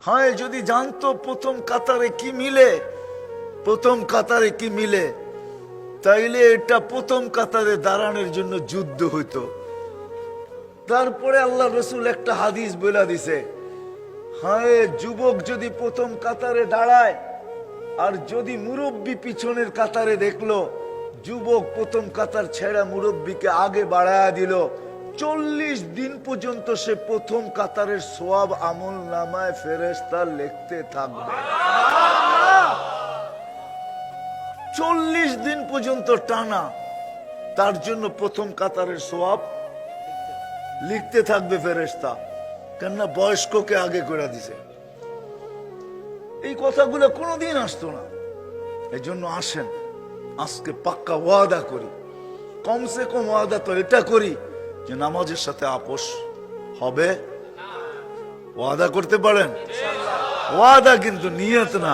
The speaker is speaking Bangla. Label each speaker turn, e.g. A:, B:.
A: হায় যদি জানতো প্রথম কাতারে কি মিলে, প্রথম কাতারে কি মিলে, তাইলে এটা প্রথম কাতারে দাঁড়ানোর জন্য যুদ্ধ হইতো। তারপরে আল্লাহ রসুল একটা হাদিস বলে দিছে, হায় যুবক যদি প্রথম কাতারে দাঁড়ায়, আর যদি মুরব্বী পিছনের কাতারে দেখলো, যুবক প্রথম কাতার ছেড়া মুরব্বীকে আগে বাড়ায়া দিল, 40 দিন পর্যন্ত সে প্রথম কাতারের সওয়াব আমল নামায় ফেরেশতা লিখতে থাকবে। 40 দিন পর্যন্ত টানা তার জন্য প্রথম কাতারের সওয়াব লিখতে থাকবে ফেরেশতা। কেননা বয়স্ককে আগে করে দিছে। এই কথাগুলো কোনোদিন আসতো না। এই জন্য আসেন, আজকে পাক্কা ওয়াদা করি, কমসে কম ওয়াদা তো এটা করি যে নামাজের সাথে আপোষ হবে। ওয়াদা করতে পারেন? ওয়াদা কিন্তু নিয়ত না।